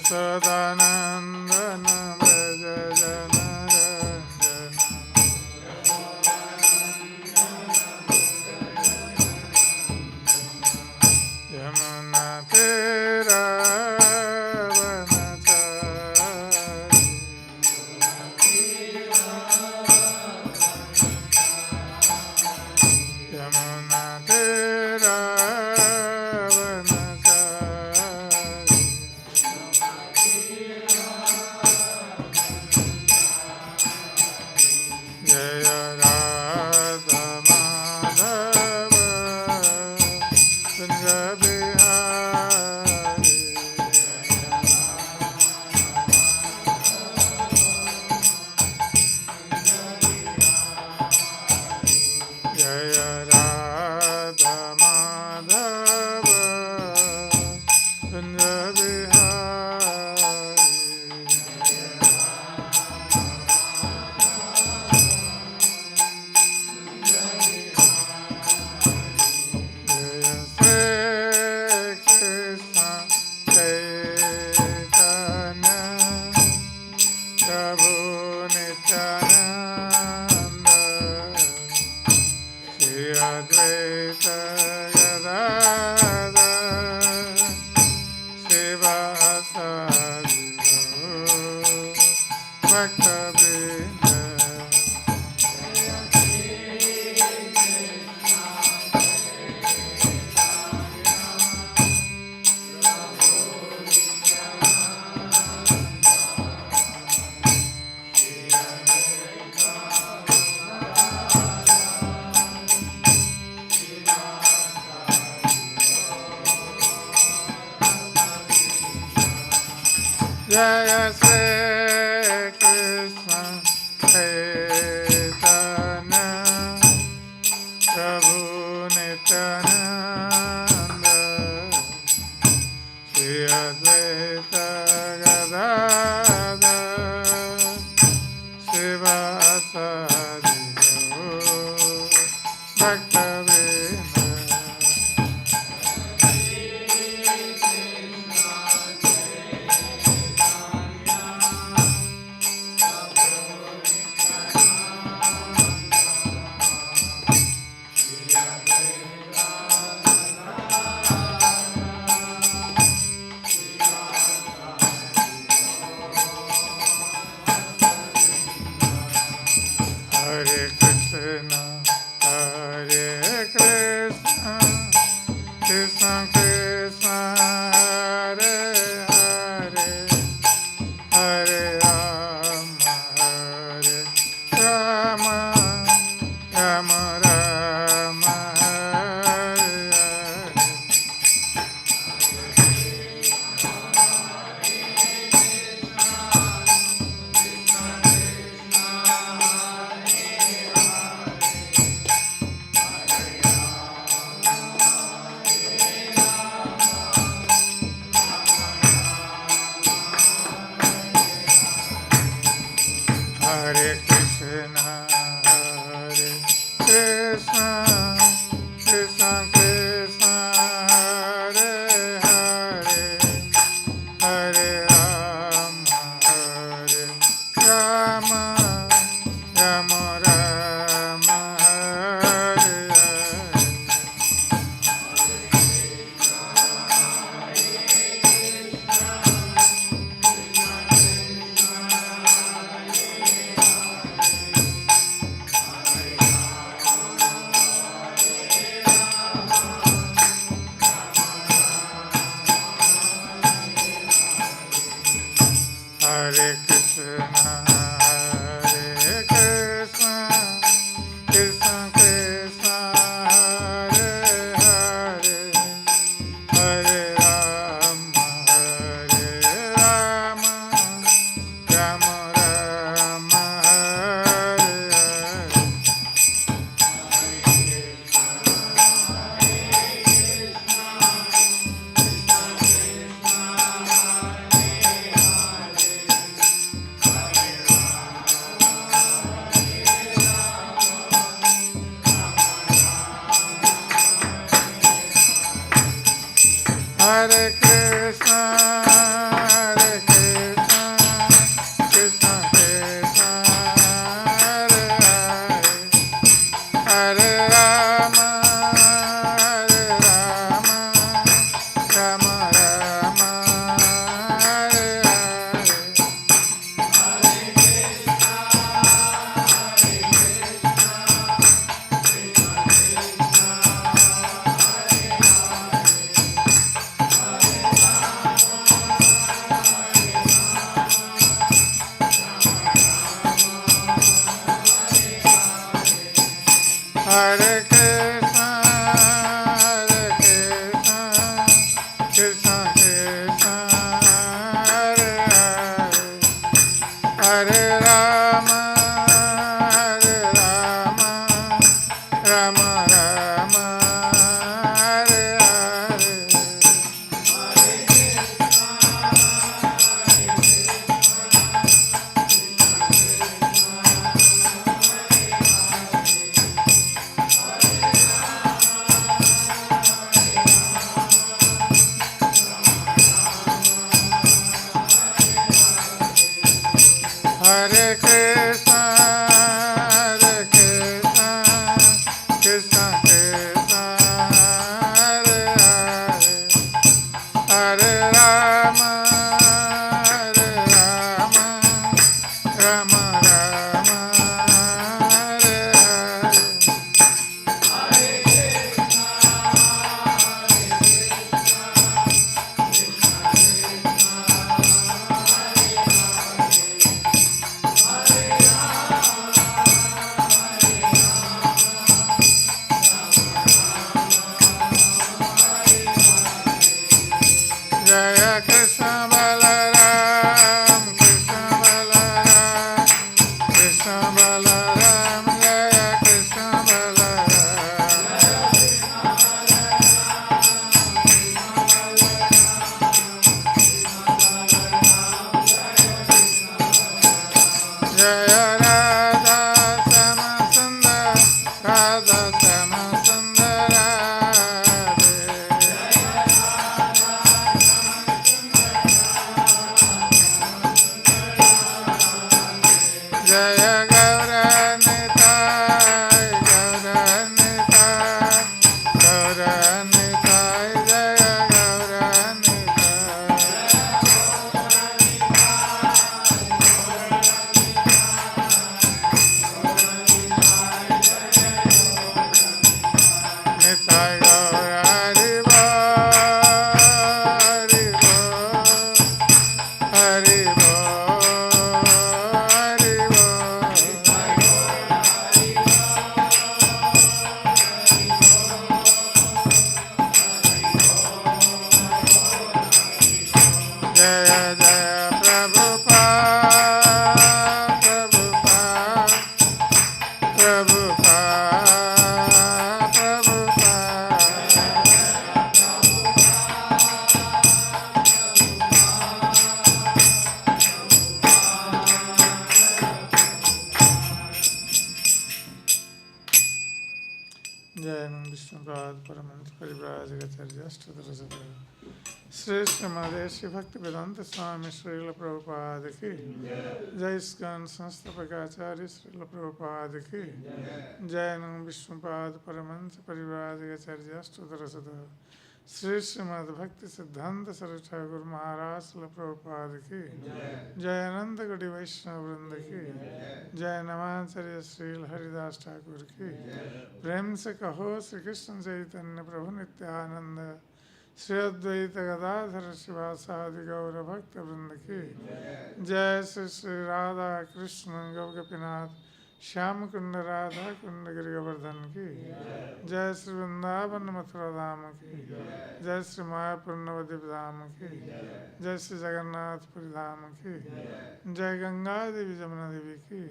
Sadanandana Braja Jana Yamuna Tera Vanachari Yamuna Tera Jaya Sri Krishna Chaitanya Prabhu Nityananda Shri Advaita Gadadhar Srivasadi Gaur Bhakta-vrinda Hare Krishna, Hare Krishna, Krishna Krishna, Hare Hare, Hare Rama, Hare Rama, Rama Rama, Hare Hare. श्रेष्ठ महादेव श्री भक्ति वेदांत स्वामी श्रील प्रभुपाद की जय। ISKCON संस्थापकाचार्य Srila Prabhupada की जय। नम विष्णुपाद परमहंस परिव्राजकाचार्य अष्टोत्तर सदा श्री श्रीमद् भक्ति सिद्धांत सरस्वती ठाकुर महाराज श्रील प्रभुपाद की जय। अनंत कोटि वैष्णव वृंद की जय। नमाचार्य श्रील हरिदास ठाकुर की प्रेम से कहो श्री कृष्ण चैतन्य प्रभु नित्यानंद श्री अद्वैत गदाधर शिवासादि गौर भक्त वृंद की जय। श्री श्री राधा कृष्ण गोपीनाथ श्याम कुंड राधा कुंड गिरि गोवर्धन की जय। श्री वृंदावन मथुरा धाम की जय। श्री मायापुर नवद्वीप धाम की जय। श्री जगन्नाथपुरी धाम की जय। गंगा देवी जमुना देवी की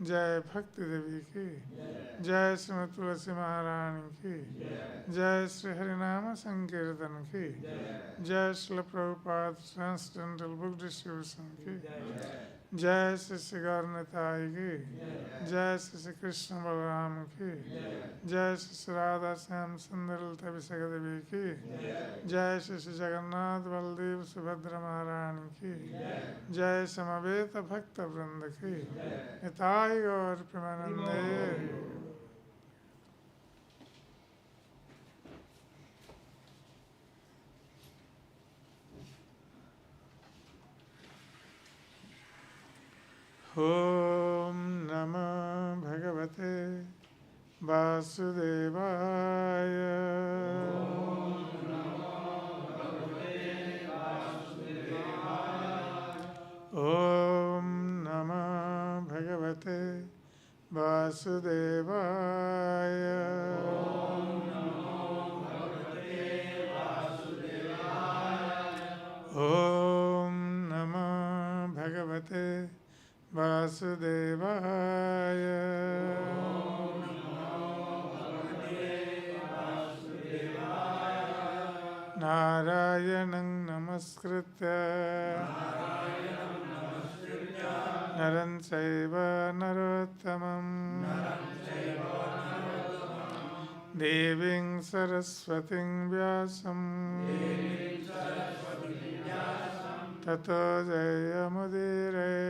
जय। भक्ति देवी की जय। श्रीमती तुलसी महारानी की जय। श्री हरिनाम संकीर्तन की जय। Shri Prabhupada transcendental book distribution की जय श्री श्री गौरताई की, जय श्री श्री कृष्ण बलराम की, जय श्री श्री राधा श्याम सुंदर लता विशाखा देवी की, जय श्री श्री जगन्नाथ बलदेव सुभद्रा महारानी की, जय समवेत भक्त वृंद की, निताई गौर प्रेमानंदे। ओम नमः भगवते वासुदेवाय। ओम नमः भगवते वासुदेवाय। ओम नमः भगवते वासुदेवाय। नारायणं नमस्कृत्य नरं चैव नरोत्तमं देवीं सरस्वतीं व्यासं ततो जयमुदीरये।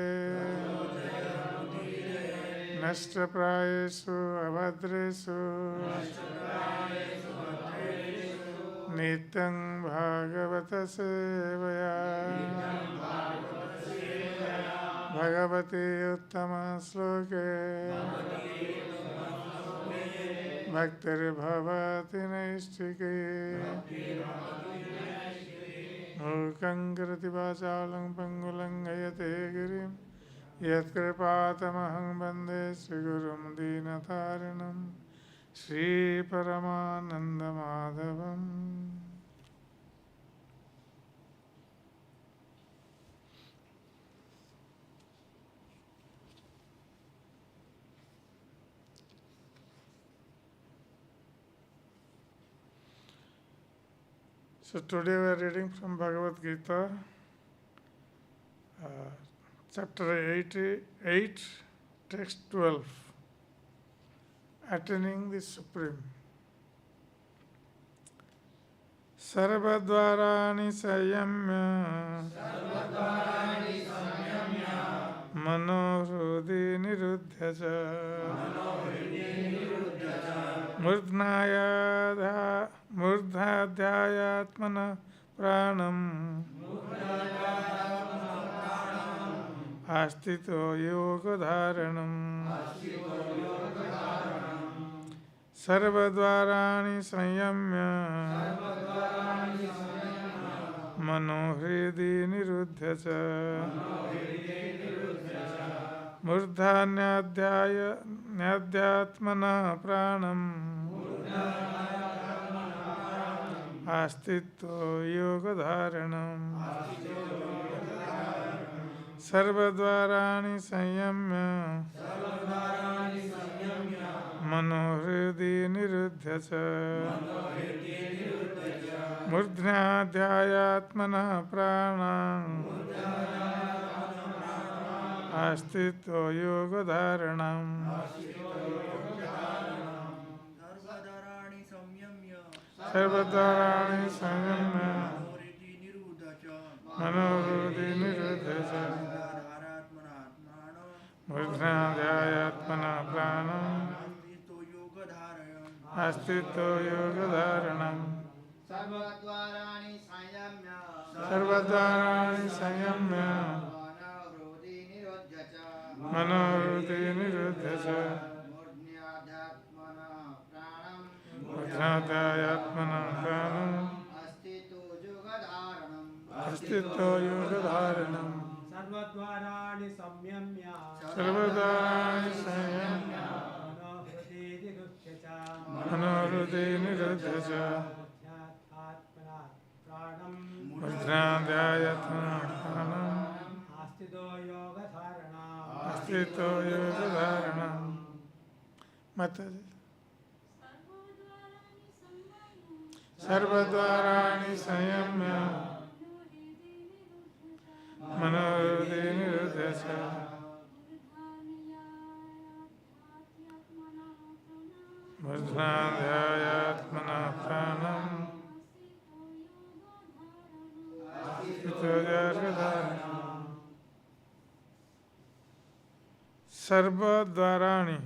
नष्टप्रायेषु अभद्रेषु नित्यं भागवत सेवया भगवती उत्तम श्लोके भक्तिर्भवति नैष्ठिकी। मूकं करोति वाचालं पङ्गुलं लङ्घयते गिरिं यत्कृपातमहं वन्दे श्रीगुरुं दीनतारिणं श्रीपरमानन्दमाधवम्। So today we are reading from Bhagavat Gita, chapter 88, text 12, attaining the Supreme. Sarvadvarani sayamya manohrudi niruddhya cha मूर्धाध्यायात्मना प्राणम् आस्थितो योगधारणम्। सर्वद्वाराणि संयम्य मनोहृदि निरुध्य च मूर्धान्याध्यात्मना प्राणम् आस्थितो योगधारणम्। सर्वद्वाराणि संयम्य मनोहृदि निरुध्य च मूर्ध्याध्यायात्मना प्राणान् आस्थितो योगधारणम्। सर्वद्वाराणि संयम्य मनोहृदि निरुध्य च मूर्ध्याध्यायात्मना प्राणम् आस्थितो योगधारणम्। सर्वद्वाराणि संयम्य मनोहृदि निरुध्य च मूर्ध्याध्यात्मना प्राणम् आस्थितो योगधारणम्। सर्वद्वाराणि संयम्य मनोहृदि निरुध्य च मूर्ध्याध्यात्मना प्राणम् आस्थितो योगधारणम्। माताजी सर्वद्वाराणि संयम्य मनोहृदि निरुद्ध च बुद्ध्यात्मना प्राणम् Sarva Dvarani,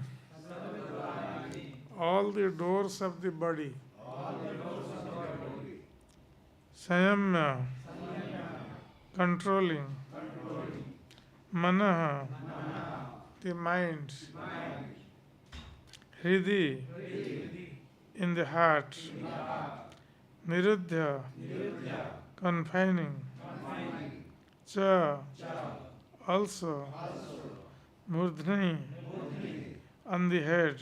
all the doors of the body. Sayamya, controlling. Manaha, the mind. Hridi, in the heart. Niruddha, confining. Cha, also. Murdhni, on the head.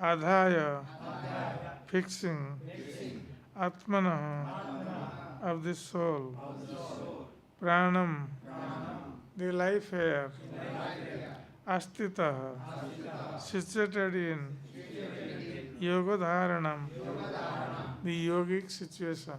Adhaya, fixing. Atmana, of the soul. Pranam, the life air. Astita, situated in. Yogadharanam, the yogic situation.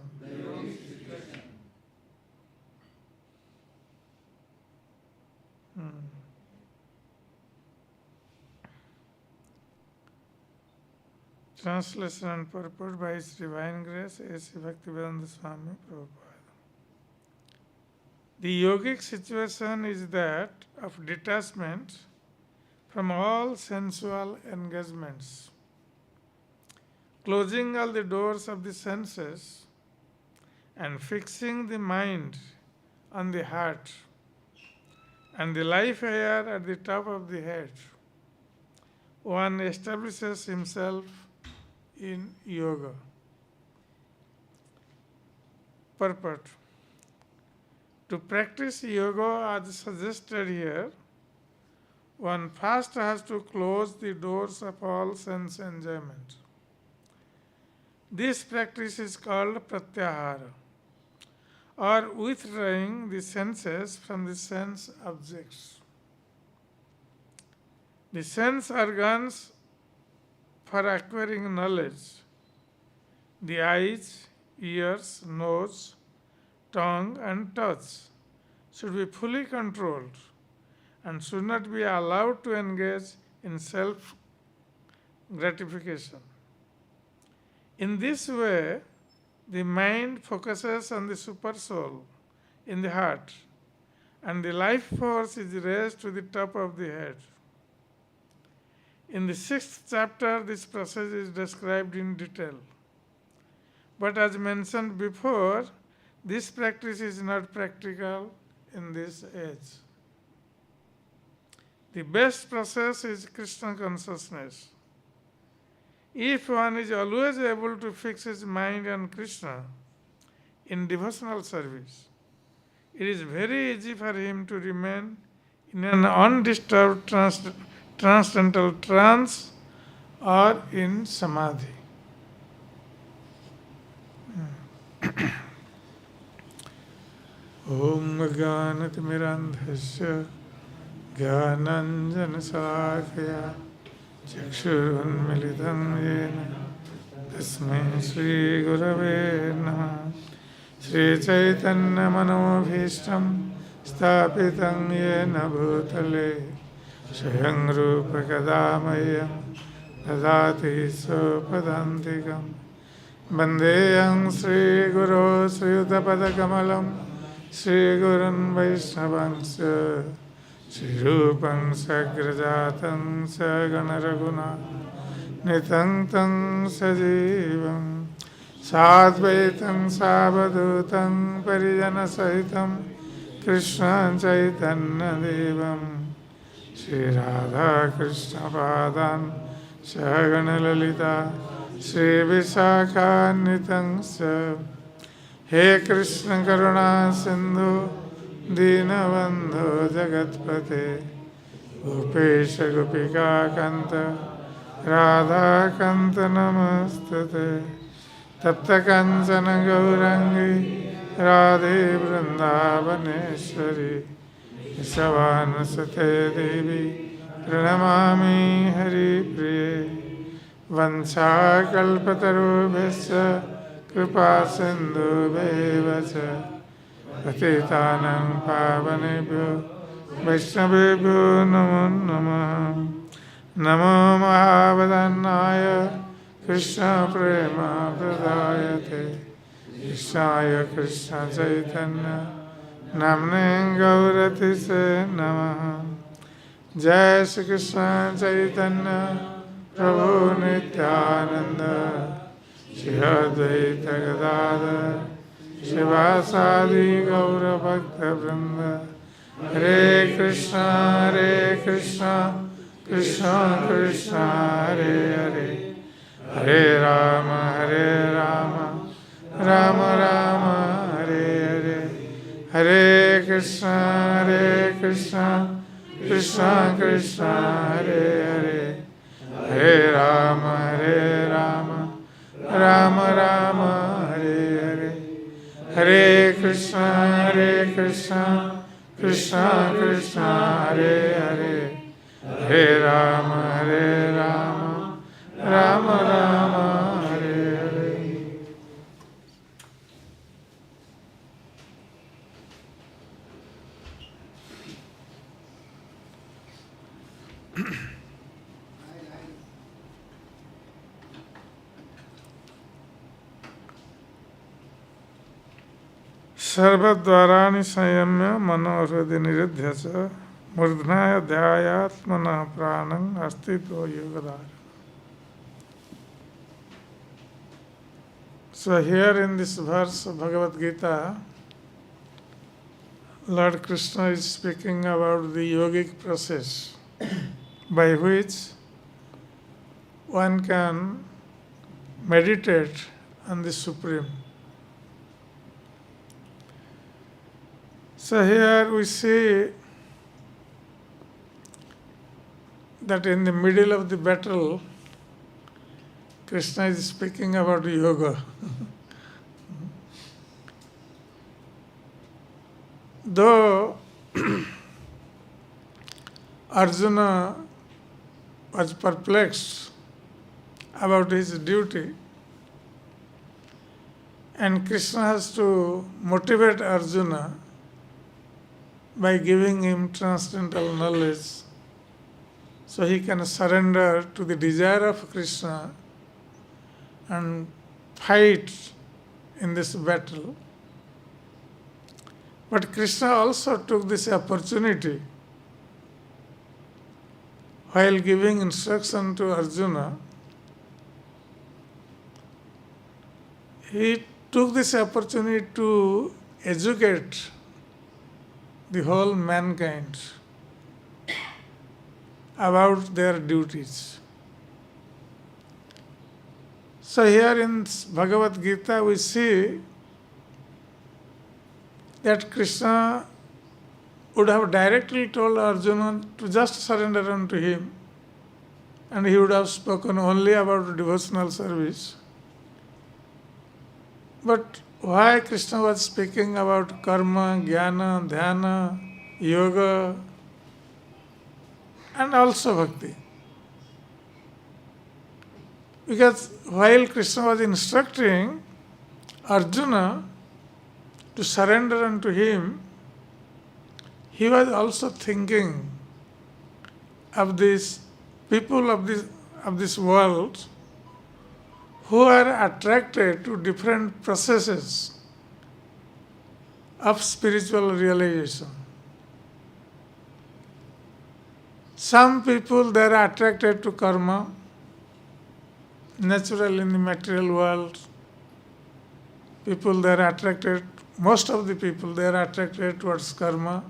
Translation and purport by His Divine Grace, A.C. Bhaktivedanta Swami Prabhupada. The yogic situation is that of detachment from all sensual engagements, closing all the doors of the senses and fixing the mind on the heart and the life air at the top of the head. One establishes himself in yoga. Purport. To practice yoga as suggested here, one first has to close the doors of all sense enjoyment. This practice is called pratyahara, or withdrawing the senses from the sense objects. The sense organs for acquiring knowledge, the eyes, ears, nose, tongue and touch, should be fully controlled and should not be allowed to engage in self-gratification. In this way, the mind focuses on the supersoul in the heart and the life force is raised to the top of the head. In the 6th chapter, this process is described in detail. But as mentioned before, this practice is not practical in this age. The best process is Krishna consciousness. If one is always able to fix his mind on Krishna in devotional service, it is very easy for him to remain in an undisturbed transcendental trance or in samadhi. Om Gyanatimirandhasya Gyananjanasakaya Chakshurunmilitam Yena Tasmai Shri Gurave Namaha Shri Chaitanya Manobhishtam Stapitam Yena Bhutale Swayam Rupa Kadamayyam Dadati Sopadantikam Bandeyam Sri Guru Sri Uttapadakamalam Sri Gurun Vaishnavangsya Sri Rupam Sagrajatam Saganaraguna Nitam Tam Sajivam Sadvaitam Savadutam Parijana Sahitam Krishna Chaitanya Devam Shri Radha Krishna Padan Shagana Lalita Shri Visakha Nitangsya He Krishna Karuna Sindhu Dinabandhu Jagatpate Gopesha Gopika Kanta Radha Kanta Namastate Tapta Kanchana Gaurangi Radhe Vrindavaneshwari Savanasate Devi Pranamami Hari Priye Vancha Kalpatarubhesya Kripa Sindhu Bevacha Patitanang pavanebhyo Vaishnavebhyo namo namaha. Namo Mahavadannaya Krishna Prema Pradayate Krishnaaya Krishna Chaitanya Namne Gaurati Se Namaha. Jai Shri Krishna Chaitanya Prabhu Nityananda Shri Advaita Gadadhar Shivasadi Gaura Bhakta Vrinda. Hare Krishna Krishna Krishna Hare Hare Hare Rama Rama Rama Hare Hare. Hare Krishna Krishna Krishna Hare Hare Hare Rama Rama Rama Hare Hare. Hare Krishna Krishna Krishna Hare Hare Hare Rama Rama Rama Hare Hare. सर्वद्वाराणि संयम्य मनोहृदि निरुध्य च मूर्धनाय ध्यायात्मनः प्राणं अस्तित्व योगदार. So here in this verse of Bhagavat Gita, Lord Krishna is speaking about the yogic process by which one can meditate on the Supreme. So here we see that in the middle of the battle, Krishna is speaking about yoga. Though Arjuna was perplexed about his duty, and Krishna has to motivate Arjuna by giving him transcendental knowledge so he can surrender to the desire of Krishna and fight in this battle. But Krishna also took this opportunity while giving instruction to Arjuna. He took this opportunity to educate the whole mankind about their duties. So here in Bhagavad Gita we see that Krishna would have directly told Arjuna to just surrender unto him, and he would have spoken only about devotional service. But why Krishna was speaking about karma, jnana, dhyana, yoga, and also bhakti? Because while Krishna was instructing Arjuna to surrender unto him, he was also thinking of these people of this world who are attracted to different processes of spiritual realization. Some people, they are attracted to karma, natural in the material world. People, they are attracted, most of the people, they are attracted towards karma.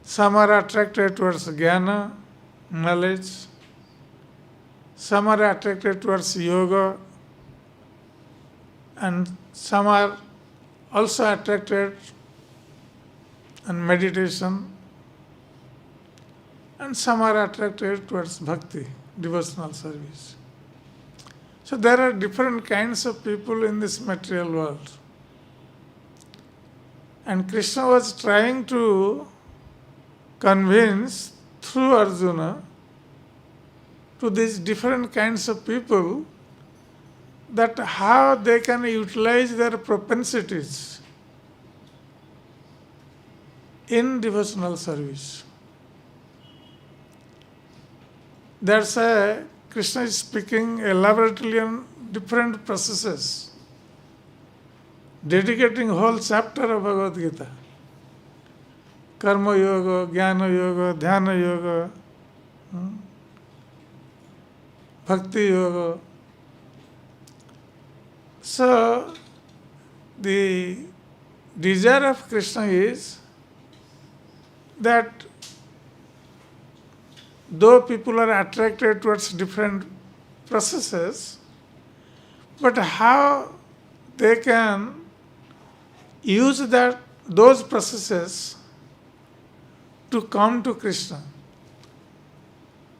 Some are attracted towards jnana, knowledge. Some are attracted towards yoga, and some are also attracted on meditation, and some are attracted towards bhakti, devotional service. So there are different kinds of people in this material world. And Krishna was trying to convince through Arjuna to these different kinds of people that how they can utilize their propensities in devotional service. That's why Krishna is speaking elaborately on different processes, dedicating whole chapter of Bhagavad Gita. Karma Yoga, Jnana Yoga, Dhyana Yoga, Bhakti Yoga. So, the desire of Krishna is that though people are attracted towards different processes, but how they can use those processes to come to Krishna.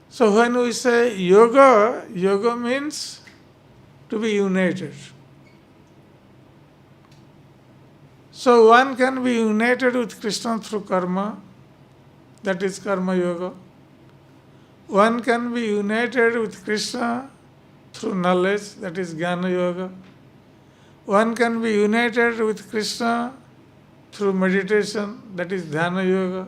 So when we say yoga, yoga means to be united. So one can be united with Krishna through karma, that is karma yoga. One can be united with Krishna through knowledge, that is jnana yoga. One can be united with Krishna through meditation, that is dhyana yoga.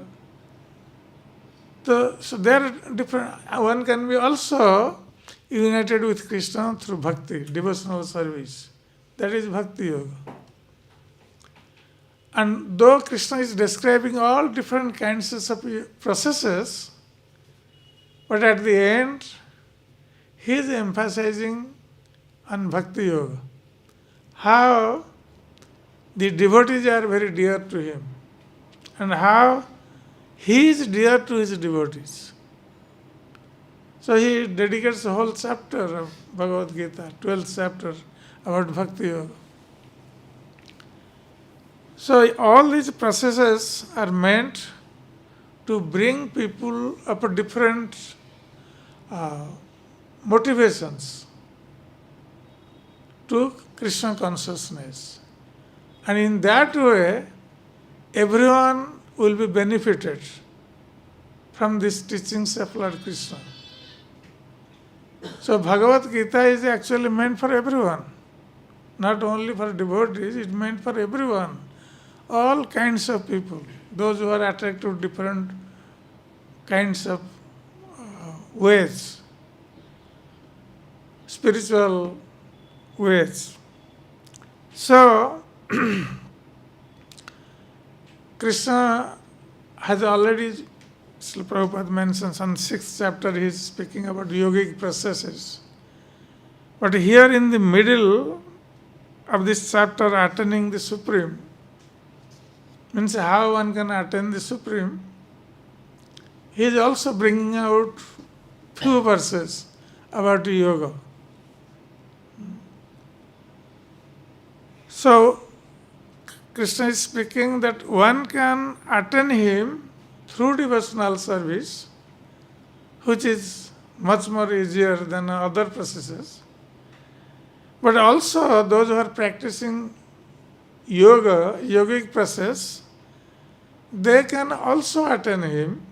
So there are different. One can be also united with Krishna through bhakti, devotional service. That is bhakti yoga. And though Krishna is describing all different kinds of processes, but at the end, he is emphasizing on bhakti yoga. How the devotees are very dear to him, and how he is dear to his devotees. So he dedicates a whole chapter of Bhagavad Gita, 12th chapter, about Bhakti Yoga. So all these processes are meant to bring people up different motivations to Krishna consciousness. And in that way, everyone will be benefited from these teachings of Lord Krishna. So Bhagavad Gita is actually meant for everyone, not only for devotees, it's meant for everyone, all kinds of people, those who are attracted to different kinds of ways, spiritual ways. So, Krishna has already, Srila Prabhupada mentions on 6th chapter, he is speaking about yogic processes. But here in the middle of this chapter, attaining the Supreme, means how one can attain the Supreme, he is also bringing out few verses about yoga. So, Krishna is speaking that one can attain him through devotional service, which is much more easier than other processes. But also those who are practicing yoga, yogic process, they can also attain him.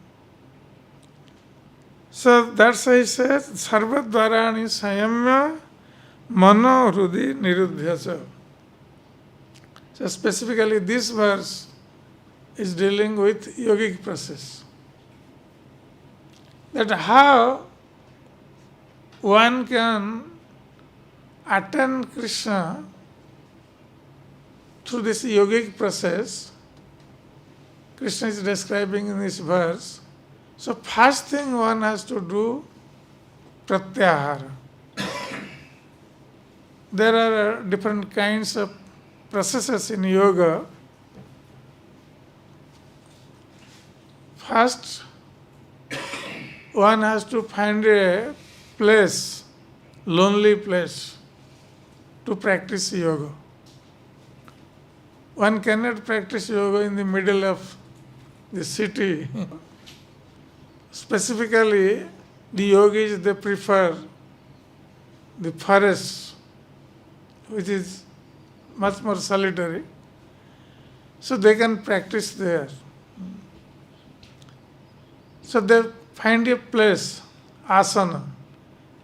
So that's why he says, Sarva dvarani sayamya mano hrudi niruddhya. So specifically this verse is dealing with yogic process. That how one can attain Krishna through this yogic process, Krishna is describing in this verse. So first thing one has to do, pratyahara. There are different kinds of processes in yoga. First, one has to find a place, lonely place, to practice yoga. One cannot practice yoga in the middle of the city. Specifically, the yogis, they prefer the forest, which is much more solitary, so they can practice there. So they find a place, asana,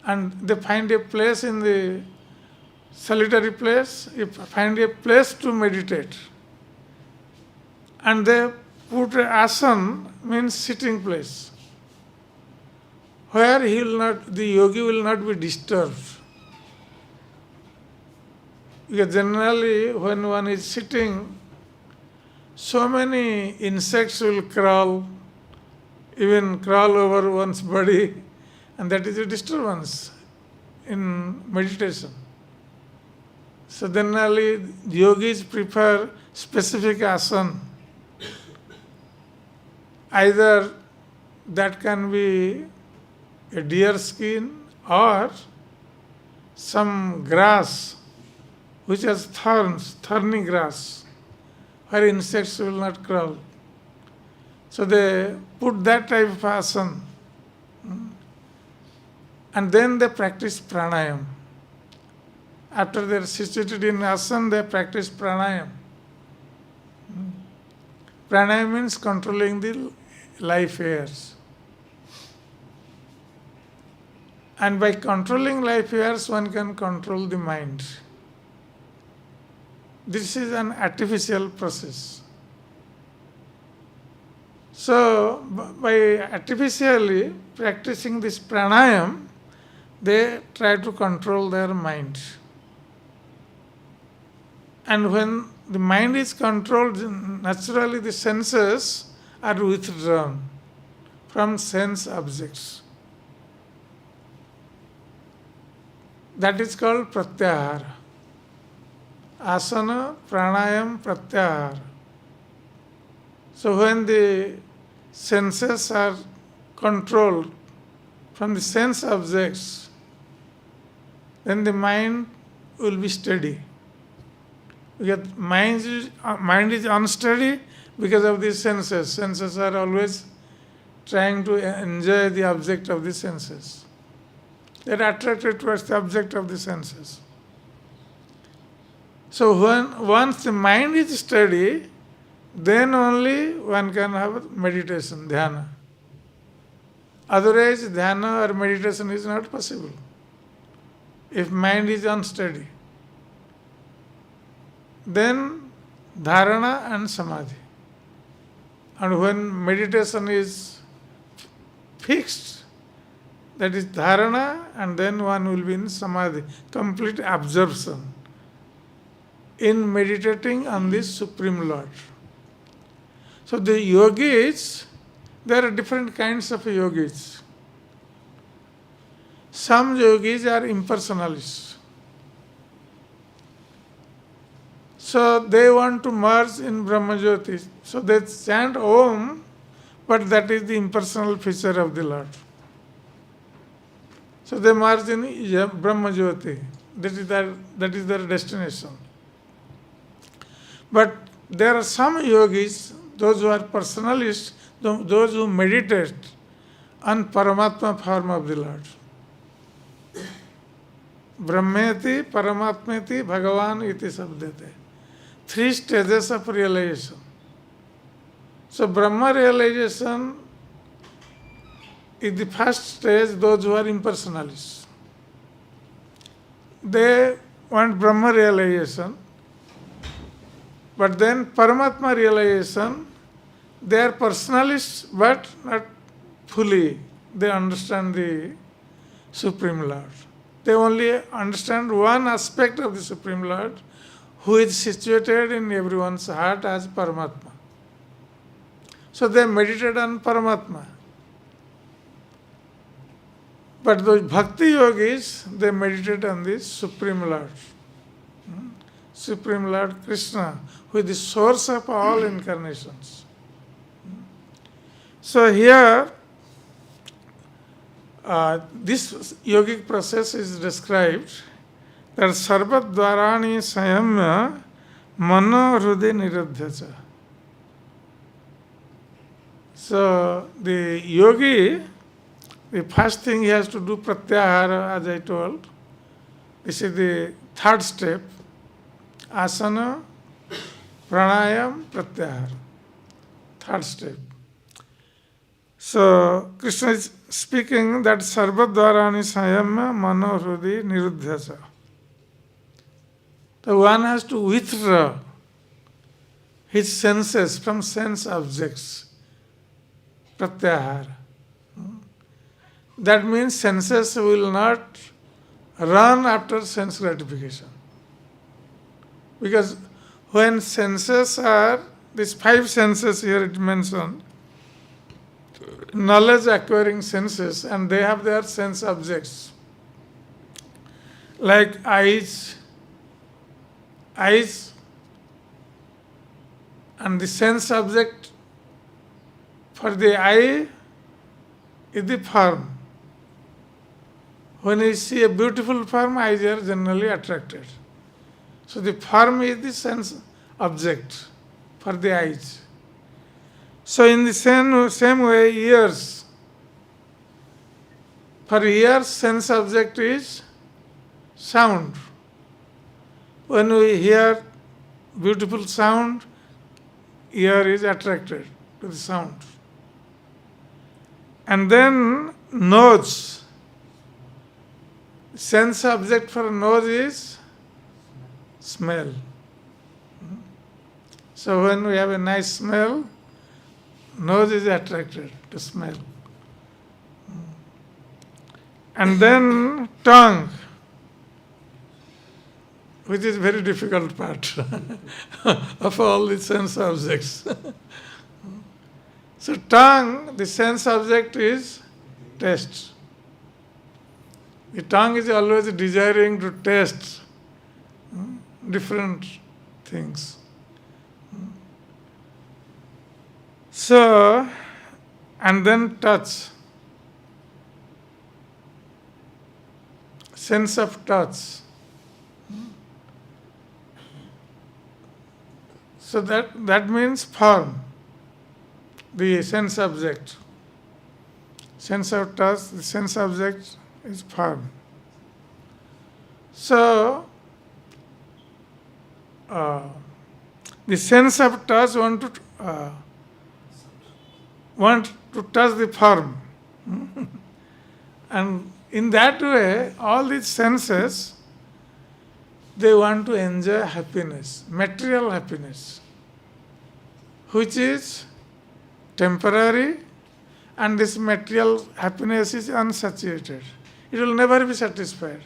and they find a place in the solitary place, find a place to meditate. And they put an asan means sitting place, where the yogi will not be disturbed. Because generally when one is sitting, so many insects will crawl, even crawl over one's body, and that is a disturbance in meditation. So generally yogis prefer specific asana. Either that can be a deer skin or some grass which has thorns, thorny grass, where insects will not crawl. So they put that type of asana. And then they practice pranayam. After they are situated in asana, they practice pranayam. Pranayam means controlling the life airs. And by controlling life airs, one can control the mind. This is an artificial process. So, by artificially practicing this pranayam, they try to control their mind. And when the mind is controlled, naturally the senses are withdrawn from sense objects. That is called pratyahara. Asana, pranayam, pratyahara. So when the senses are controlled from the sense objects, then the mind will be steady. Because mind is unsteady because of the senses. Senses are always trying to enjoy the object of the senses. They are attracted towards the object of the senses. So once the mind is steady, then only one can have meditation, dhyana. Otherwise, dhyana or meditation is not possible if mind is unsteady. Then dharana and samadhi. And when meditation is fixed, that is dharana, and then one will be in samadhi, complete absorption in meditating on the Supreme Lord. So the yogis, there are different kinds of yogis. Some yogis are impersonalists. So they want to merge in Brahmajyoti. So they chant Om, but that is the impersonal feature of the Lord. So they merge in Brahmajyoti. That is their destination. But there are some yogis, those who are personalists, those who meditate on Paramatma form of the Lord. Brahmeti, Paramatmeti, Bhagavan iti sabdete. 3 stages of realization. So Brahma realization is the first stage, those who are impersonalists. They want Brahma realization, but then Paramatma realization, they are personalists but not fully. They understand the Supreme Lord. They only understand one aspect of the Supreme Lord, who is situated in everyone's heart as Paramatma. So they meditate on Paramatma. But those Bhakti yogis, they meditate on the Supreme Lord. Supreme Lord Krishna, who is the source of all incarnations. So here, this yogic process is described that sarvat dvarani sayamya mano hrudi niruddhacha. So the yogi, the first thing he has to do pratyahara, as I told. This is the third step. Asana, pranayam, pratyahara. Third step. So Krishna is speaking that sarva dvarani sayamya mano hrudi niruddhacha. So one has to withdraw his senses from sense objects. Pratyahara. That means senses will not run after sense gratification. Because when senses are, these 5 senses here it mentioned, knowledge acquiring senses, and they have their sense objects. Like eyes and the sense object for the eye is the form. When you see a beautiful form, eyes are generally attracted. So the form is the sense object for the eyes. So in the same way, ears. For ears, sense object is sound. When we hear beautiful sound, ear is attracted to the sound. And then nose. Sense object for nose is smell. So when we have a nice smell, nose is attracted to smell. And then tongue, which is very difficult part of all the sense objects. So tongue, the sense object is taste. The tongue is always desiring to taste different things. So, and then touch. Sense of touch. So that means form, the sense object. Sense of touch, the sense object is form. So, the sense of touch want to touch the form. And in that way, all these senses, they want to enjoy happiness, material happiness, which is temporary, and this material happiness is unsaturated. It will never be satisfied.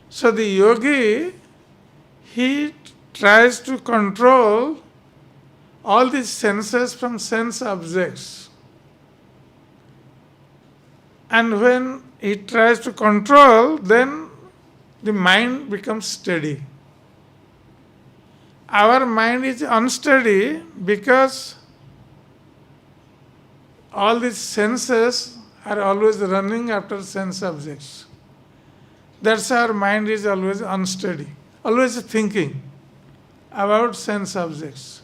So the yogi, he tries to control all these senses from sense objects. And when he tries to control, then the mind becomes steady. Our mind is unsteady because all these senses are always running after sense objects. That's our mind is always unsteady, always thinking about sense objects.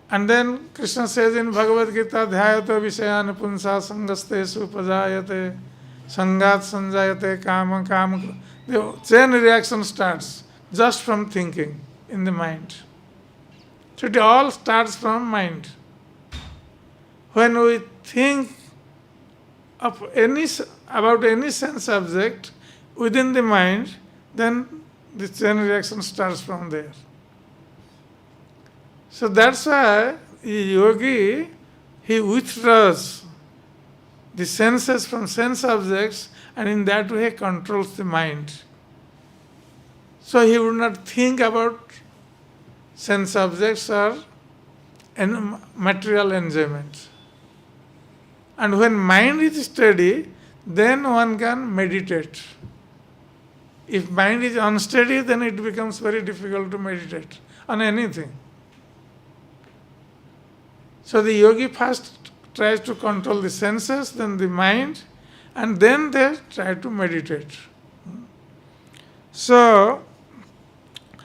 And then Krishna says in Bhagavat Gita, Dhyayata Vishayan Punsa Sangaste Supajayate Sangat Sanjayate Kama. The chain reaction starts just from thinking in the mind. So it all starts from mind. When we think of about any sense object within the mind, then the chain reaction starts from there. So that's why a yogi, he withdraws the senses from sense objects, and in that way controls the mind. So he would not think about sense objects or material enjoyment. And when mind is steady, then one can meditate. If mind is unsteady, then it becomes very difficult to meditate on anything. So the yogi first tries to control the senses, then the mind, and then they try to meditate. So,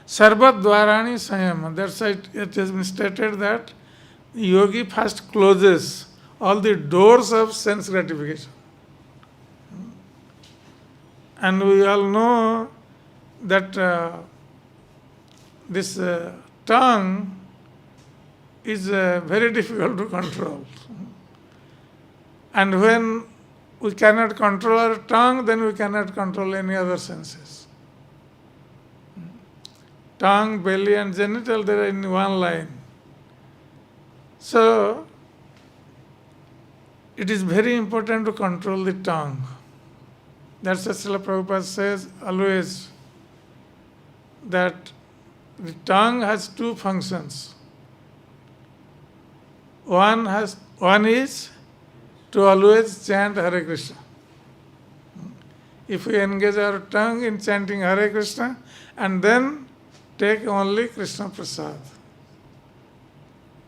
Sarvat Dvarani Sayama, that's why it has been stated that the yogi first closes all the doors of sense gratification. And we all know that this tongue is very difficult to control. And when we cannot control our tongue, then we cannot control any other senses. tongue, belly and genital, they are in one line. So, it is very important to control the tongue. That's what Srila Prabhupada says always, that the tongue has two functions. One is to always chant Hare Krishna. If we engage our tongue in chanting Hare Krishna and then take only Krishna Prasad.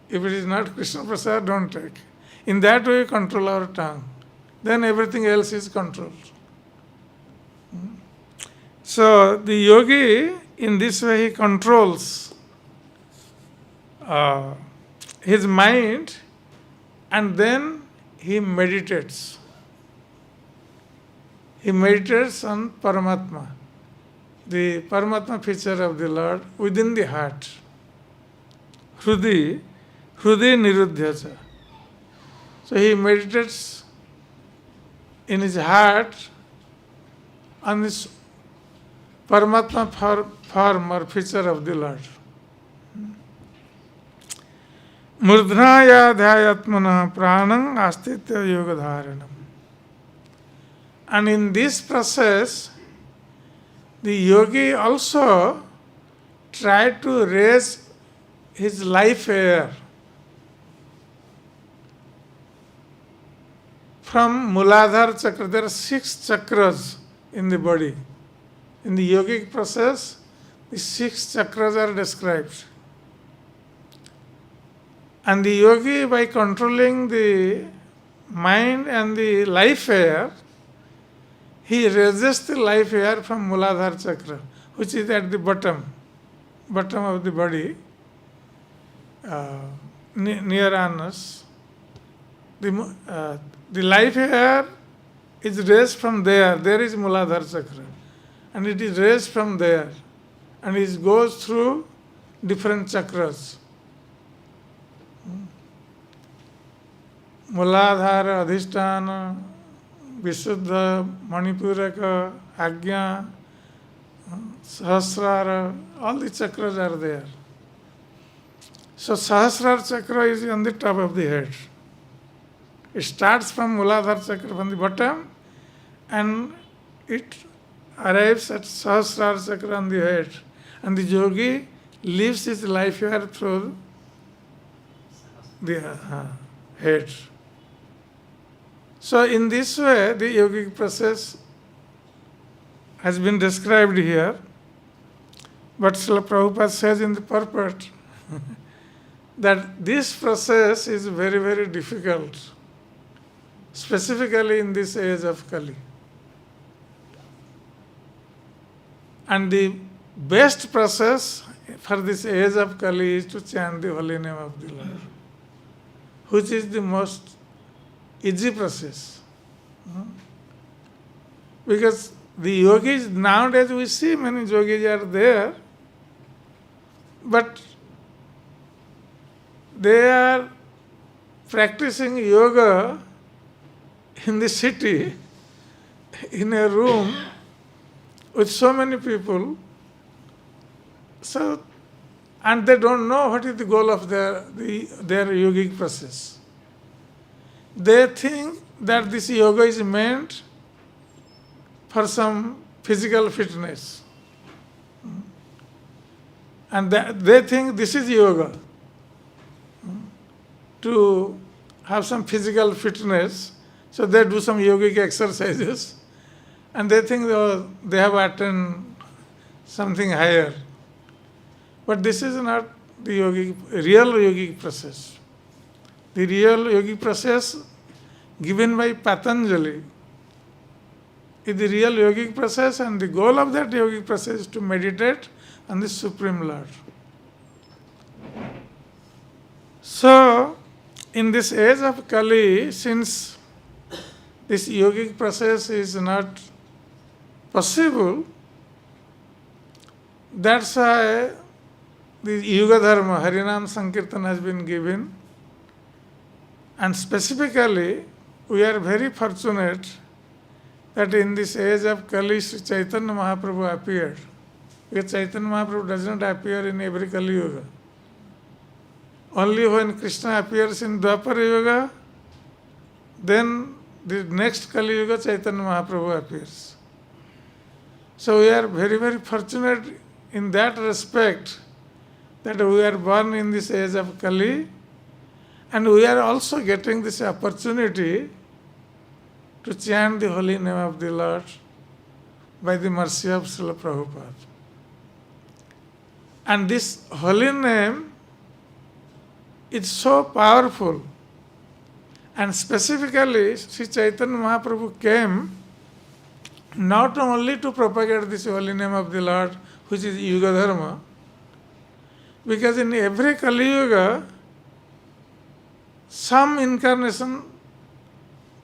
If it is not Krishna Prasad, don't take. In that way, we control our tongue. Then everything else is controlled. So, the yogi, in this way, he controls his mind and then he meditates. He meditates on Paramatma, the Paramatma feature of the Lord within the heart. Hrudi niruddhyacha. So he meditates in his heart on this Paramatma form or feature of the Lord. Murdhnaya dhyayatmana pranam astitya yogadharanam. And in this process, the yogi also tried to raise his life air from Muladhara chakra. There are 6 chakras in the body. In the yogic process, the 6 chakras are described. And the yogi, by controlling the mind and the life air, he raises the life air from Muladhara chakra, which is at the bottom of the body, near anus. The life air is raised from there. There is Muladhara chakra. And it is raised from there. And it goes through different chakras. Muladhara, Adhisthana, Vishuddha, Manipuraka, Ajna, Sahasrara, all the chakras are there. So Sahasrara chakra is on the top of the head. It starts from Muladhara chakra from the bottom and it arrives at Sahasrara chakra on the head. And the yogi lives his life here through the head. So in this way, the yogic process has been described here. But Srila Prabhupada says in the purport that this process is very, very difficult, specifically in this age of Kali. And the best process for this age of Kali is to chant the holy name of the Lord, which is the most easy process. Because the yogis, nowadays we see many yogis are there, but they are practicing yoga in the city, in a room with so many people. So, and they don't know what is the goal of their yogic process. They think that this yoga is meant for some physical fitness. And they think this is yoga, to have some physical fitness. So they do some yogic exercises and they think they have attained something higher. But this is not the real yogic process. The real yogic process given by Patanjali is the real yogic process, and the goal of that yogic process is to meditate on the Supreme Lord. So, in this age of Kali, since this yogic process is not possible, that's why the Yuga Dharma, Harinam Sankirtan, has been given. And specifically, we are very fortunate that in this age of Kali, Sri Chaitanya Mahaprabhu appeared. Because Chaitanya Mahaprabhu does not appear in every Kali Yuga. Only when Krishna appears in Dwapara Yuga, then the next Kali Yuga Chaitanya Mahaprabhu appears. So we are very, very fortunate in that respect that we are born in this age of Kali, and we are also getting this opportunity to chant the holy name of the Lord by the mercy of Srila Prabhupada. And this holy name is so powerful. And specifically, Sri Chaitanya Mahaprabhu came not only to propagate this holy name of the Lord, which is Yuga Dharma, because in every Kali Yuga, some incarnation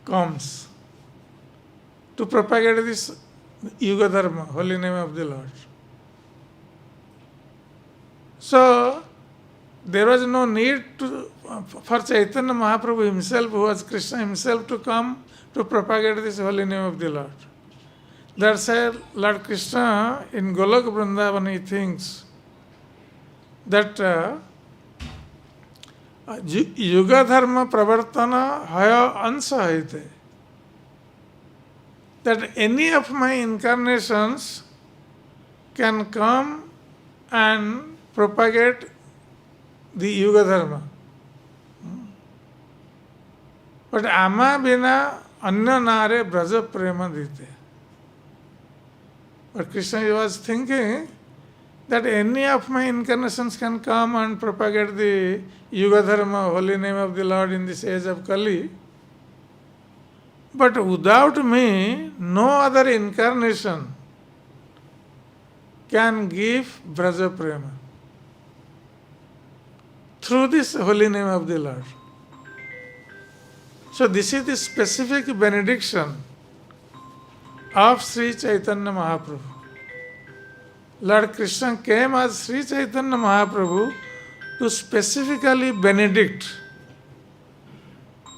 comes to propagate this Yuga Dharma, holy name of the Lord. So, there was no need for Chaitanya Mahaprabhu himself, who was Krishna himself, to come to propagate this holy name of the Lord. That's why Lord Krishna in Golok Vrindavan, he thinks that Yuga Dharma Pravartana Haya Ansahite, that any of my incarnations can come and propagate the Yuga Dharma. But Ama Bina Anya Nare Braja Prema Dite. But Krishna was thinking that any of my incarnations can come and propagate the Yuga Dharma, holy name of the Lord in this age of Kali. But without me, no other incarnation can give Braja Prema through this holy name of the Lord. So this is the specific benediction of Sri Chaitanya Mahaprabhu. Lord Krishna came as Sri Chaitanya Mahaprabhu to specifically benedict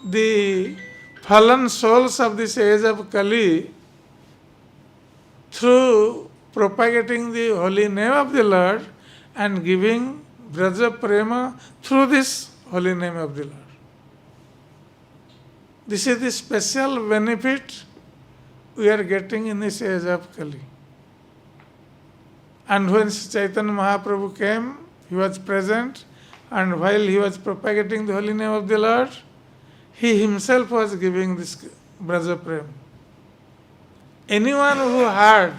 the fallen souls of this age of Kali through propagating the holy name of the Lord and giving Braja Prema through this holy name of the Lord. This is the special benefit we are getting in this age of Kali. And when Chaitanya Mahaprabhu came, he was present, and while he was propagating the holy name of the Lord, he himself was giving this Braja Prema. Anyone who heard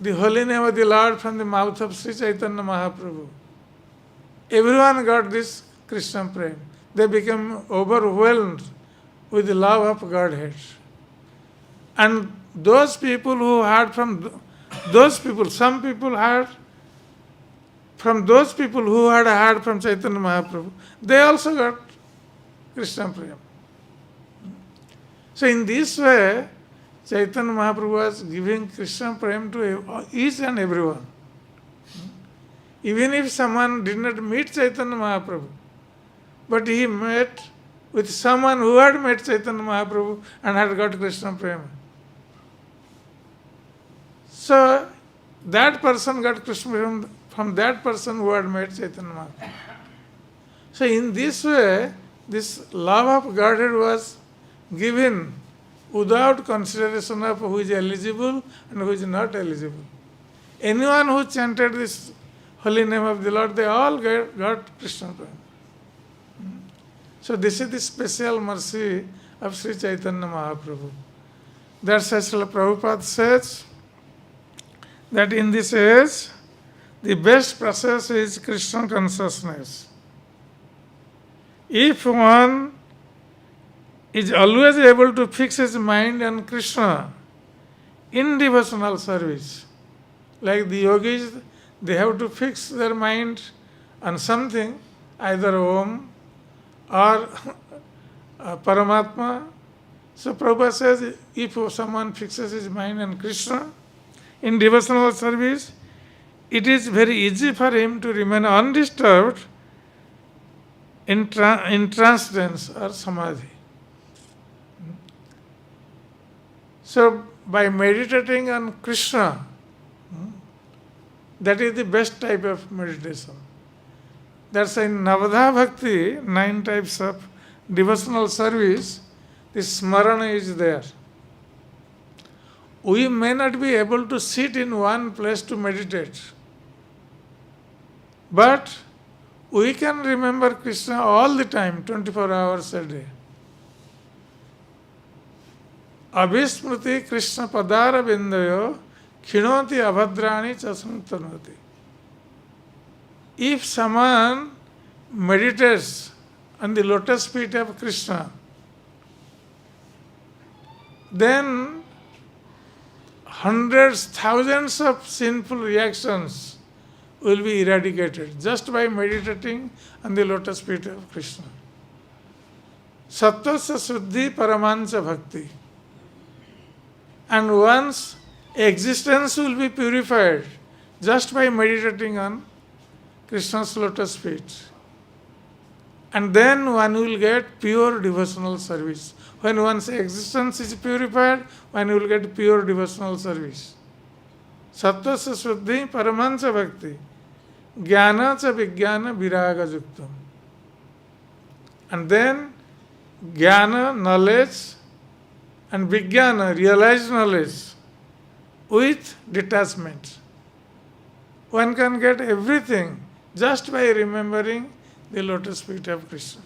the holy name of the Lord from the mouth of Sri Chaitanya Mahaprabhu, everyone got this Krishna Prema. They became overwhelmed with the love of Godhead. And those people who heard from those people, some people heard from those people who had heard from Chaitanya Mahaprabhu, they also got Krishna Prema. So in this way, Chaitanya Mahaprabhu was giving Krishna Prema to each and everyone. Even if someone did not meet Chaitanya Mahaprabhu, but he met with someone who had met Chaitanya Mahaprabhu and had got Krishna Prema. So that person got Krishna Prema from that person who had met Chaitanya Mahaprabhu. So in this way, this love of Godhead was given without consideration of who is eligible and who is not eligible. Anyone who chanted this holy name of the Lord, they all got Krishna Prema. So this is the special mercy of Sri Chaitanya Mahaprabhu. That's why Srila Prabhupada says that in this age, the best process is Krishna consciousness. If one is always able to fix his mind on Krishna in devotional service, like the yogis, they have to fix their mind on something, either Om or Paramatma. So Prabhupada says, if someone fixes his mind on Krishna in devotional service, it is very easy for him to remain undisturbed in transcendence or samadhi. So by meditating on Krishna, That is the best type of meditation. That's in Navadha Bhakti, 9 types of devotional service, the smarana is there. We may not be able to sit in one place to meditate, but we can remember Krishna all the time, 24 hours a day. Abhismriti Krishna padara bindayo khinoti abhadrani chasantanoti. If someone meditates on the lotus feet of Krishna, then hundreds, thousands of sinful reactions will be eradicated just by meditating on the lotus feet of Krishna. Sattvasya suddhi paramancha bhakti. And one's existence will be purified just by meditating on Krishna's lotus feet. And then one will get pure devotional service. When one's existence is purified, one will get pure devotional service. Sattvasya suddhi paramancha bhakti. Jnana cha vijnana viraga yuktam. And then jnana, knowledge, and vijnana, realized knowledge, with detachment. One can get everything just by remembering the lotus feet of Krishna.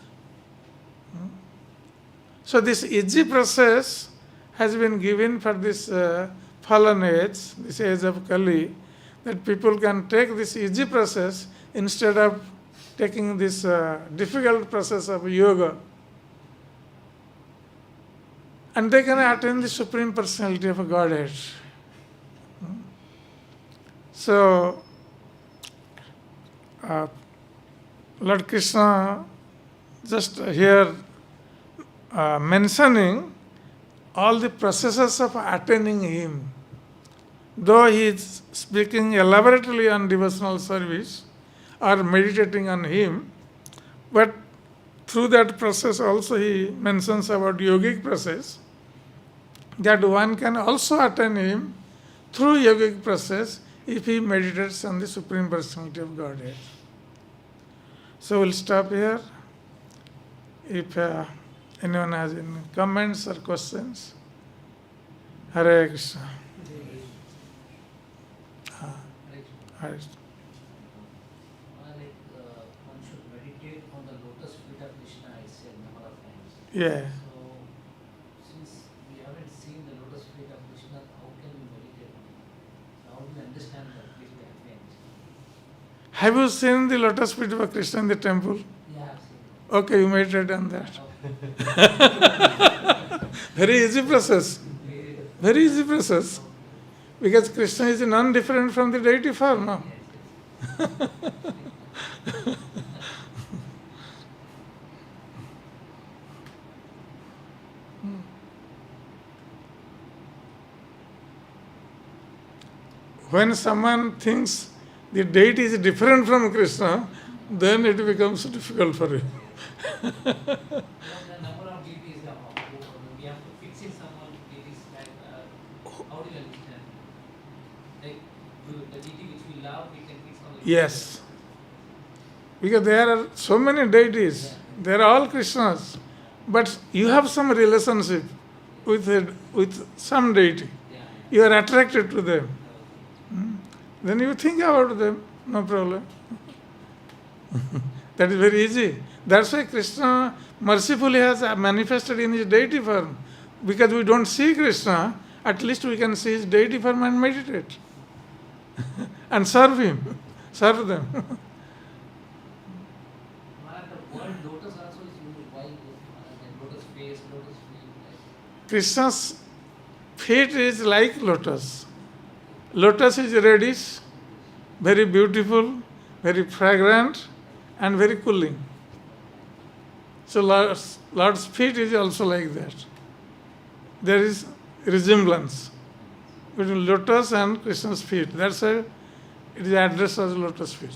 So this easy process has been given for this fallen age, this age of Kali, that people can take this easy process instead of taking this difficult process of yoga. And they can attain the Supreme Personality of Godhead. So, Lord Krishna just here mentioning all the processes of attaining Him. Though He is speaking elaborately on devotional service or meditating on Him, but through that process also He mentions about yogic process, that one can also attain Him through yogic process if he meditates on the Supreme Personality of Godhead. So we'll stop here. If anyone has any comments or questions. Hare Krishna. Hare Krishna. One should meditate on the lotus feet of Krishna, I said a number of times. Yeah. So, since we haven't seen the lotus feet of Krishna, how can we meditate on it? How do we understand that? Please explain. Have you seen the lotus feet of Krishna in the temple? Yeah, I've seen it. Okay, you meditate on that. Very easy process. Very easy process. Because Krishna is non-different from the deity form. No? When someone thinks the deity is different from Krishna, then it becomes difficult for him. The number of deities, we have to fix in some of deities, like, how do you understand? Like, the deity which we love, we can fix on the Yes. Because there are so many deities, they are all Krishnas, but you have some relationship with some deity. You are attracted to them. Then you think about them, no problem. That is very easy. That's why Krishna mercifully has manifested in his deity form. Because we don't see Krishna, at least we can see his deity form and meditate. And serve him, serve them. Maharaj, the word lotus also is used. Why like lotus face, lotus feet? Like, Krishna's feet is like lotus. Lotus is reddish, very beautiful, very fragrant, and very cooling. So Lord's feet is also like that. There is resemblance between lotus and Krishna's feet. That's why it is addressed as lotus feet.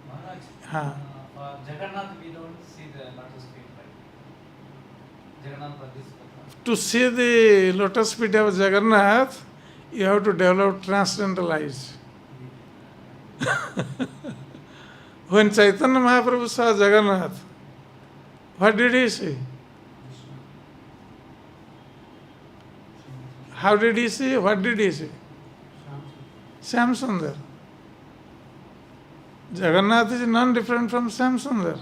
Maharaj, for Jagannath we don't see the lotus feet, right? Jagannath for this purpose. To see the lotus feet of Jagannath, you have to develop transcendental eyes. When Chaitanya Mahaprabhu saw Jagannath, what did he see? How did he see? What did he see? Shyam Sundar. Jagannath is none different from Shyam Sundar.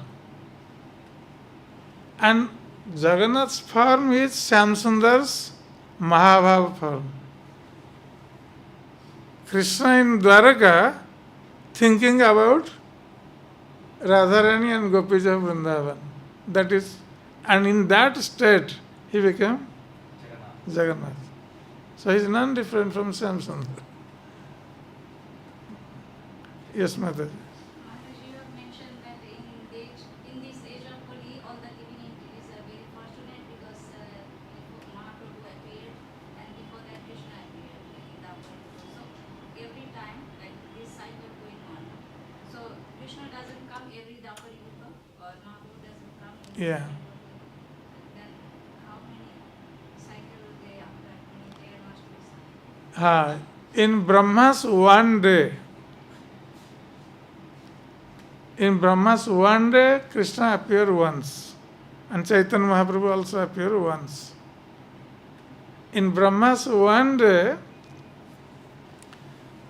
And Jagannath's form is Shyam Sundar's Mahabhava form. Krishna in Dwaraka thinking about Radharani and Gopis of Vrindavan. That is, and in that state he became Jagannath. So he is none different from Shyam Sundar. Yes, Mataji. Maharaj, you have mentioned that in this age of Kali, all the living entities are very fortunate because Mahaprabhu appeared and before that Krishna appeared in the world. So every time, like this cycle going on. So Krishna doesn't come every Dapar Yuga or Mahaprabhu doesn't come every Yeah. Then how many cycles they after? There must be some. In Brahma's one day, Krishna appeared once, and Chaitanya Mahaprabhu also appeared once. In Brahma's one day,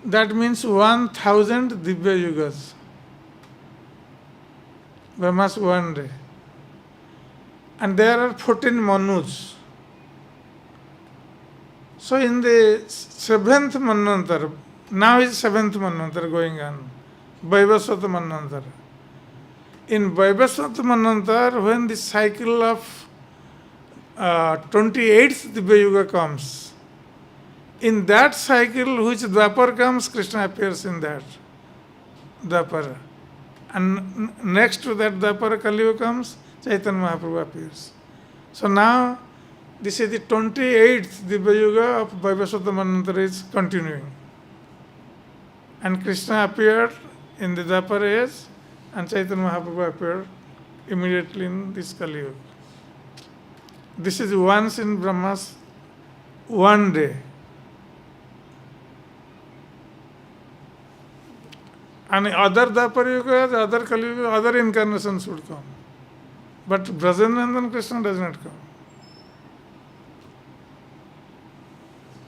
that means 1000 Divya Yugas. Brahma's one day. And there are 14 Manus. So in the 7th Manvantar, now is 7th Manvantar going on, Vaivasvata Manvantar. In Vaivasvata Manvantar, when the cycle of 28th Divya Yuga comes, in that cycle which Dwapar comes, Krishna appears in that Dwapara. And next to that Dwapara Kali Yuga comes, Chaitanya Mahaprabhu appears. So now, this is the 28th Divya Yuga of Vaivasvata Manvantar is continuing. And Krishna appeared in the Dwapara age, and Chaitanya Mahaprabhu appeared immediately in this Kali Yuga. This is once in Brahma's one day. And other Dwapara Yugas, other Kali Yugas, other incarnations would come. But Brajanandan Krishna does not come.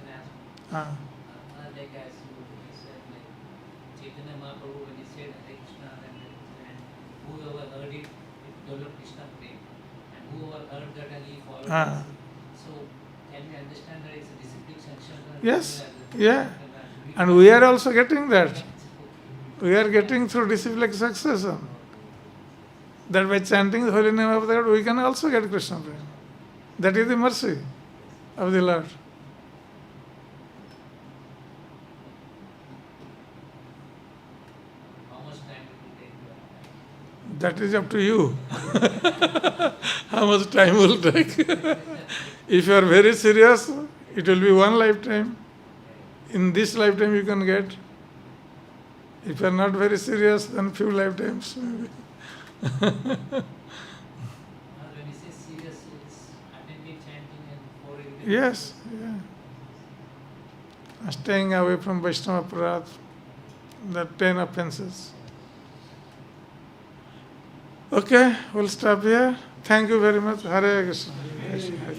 Can I ask? Like as you said, like Chaitanya Mahaprabhu when he said Hare Krishna and whoever heard it developed Krishna prema, and whoever heard that and he followed it. So can we understand that it's a disciplic sanction? Yes, yeah. And we are also getting that. We are getting through disciplic succession. That by chanting the holy name of the Lord, we can also get Krishna prema. That is the mercy of the Lord. How much time it will take? That is up to you. How much time will take? If you are very serious, it will be one lifetime. In this lifetime you can get. If you are not very serious, then few lifetimes maybe. When you say serious, it's attentive chanting and following. Yes, yeah. Staying away from Vaishnava Aparadh, the 10 offenses. Okay, we'll stop here. Thank you very much. Hare Krishna. Hare Krishna.